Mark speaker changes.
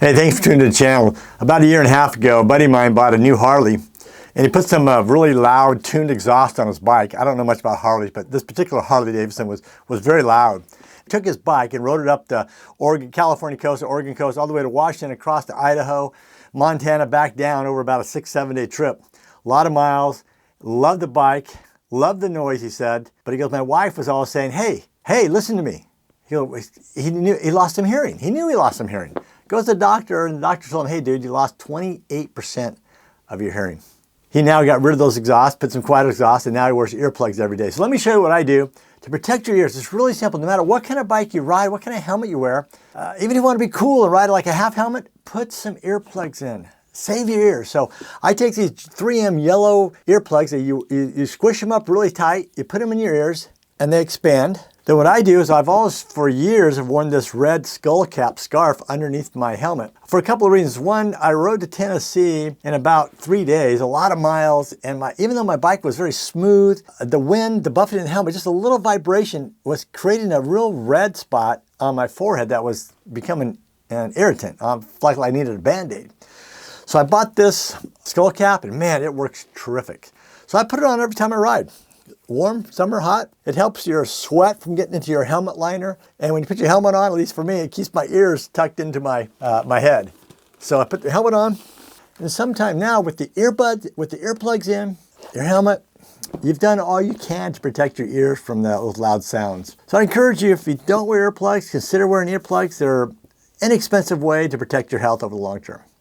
Speaker 1: Hey, thanks for tuning to the channel. About a year and a half ago, a buddy of mine bought a new Harley, and he put some really loud tuned exhaust on his bike. I don't know much about Harleys, but this particular Harley Davidson was very loud. He took his bike and rode it up the California coast, the Oregon coast, all the way to Washington, across to Idaho, Montana, back down over about a 6-7 day trip. A lot of miles. Loved the bike, loved the noise, he said. But he goes, my wife was always saying, hey, listen to me. He knew he lost some hearing. He knew he lost some hearing. Goes to the doctor, and the doctor told him, hey, dude, you lost 28% of your hearing. He now got rid of those exhausts, put some quiet exhaust, and now he wears earplugs every day. So let me show you what I do to protect your ears. It's really simple. No matter what kind of bike you ride, what kind of helmet you wear, even if you want to be cool and ride like a half helmet, put some earplugs in. Save your ears. So I take these 3M yellow earplugs, that you squish them up really tight, you put them in your ears, and they expand. Then what I do is I've always, for years, have worn this red skull cap scarf underneath my helmet for a couple of reasons. One, I rode to Tennessee in about 3 days, a lot of miles, and even though my bike was very smooth, the wind, the buffeting of the helmet, just a little vibration was creating a real red spot on my forehead that was becoming an irritant, like I needed a Band-Aid. So I bought this skull cap, and man, it works terrific. So I put it on every time I ride. Warm, summer, hot. It helps your sweat from getting into your helmet liner. And when you put your helmet on, at least for me, it keeps my ears tucked into my head. So I put the helmet on, and sometime now with the earplugs in, your helmet, you've done all you can to protect your ears from those loud sounds. So I encourage you, if you don't wear earplugs, consider wearing earplugs. They're an inexpensive way to protect your health over the long term.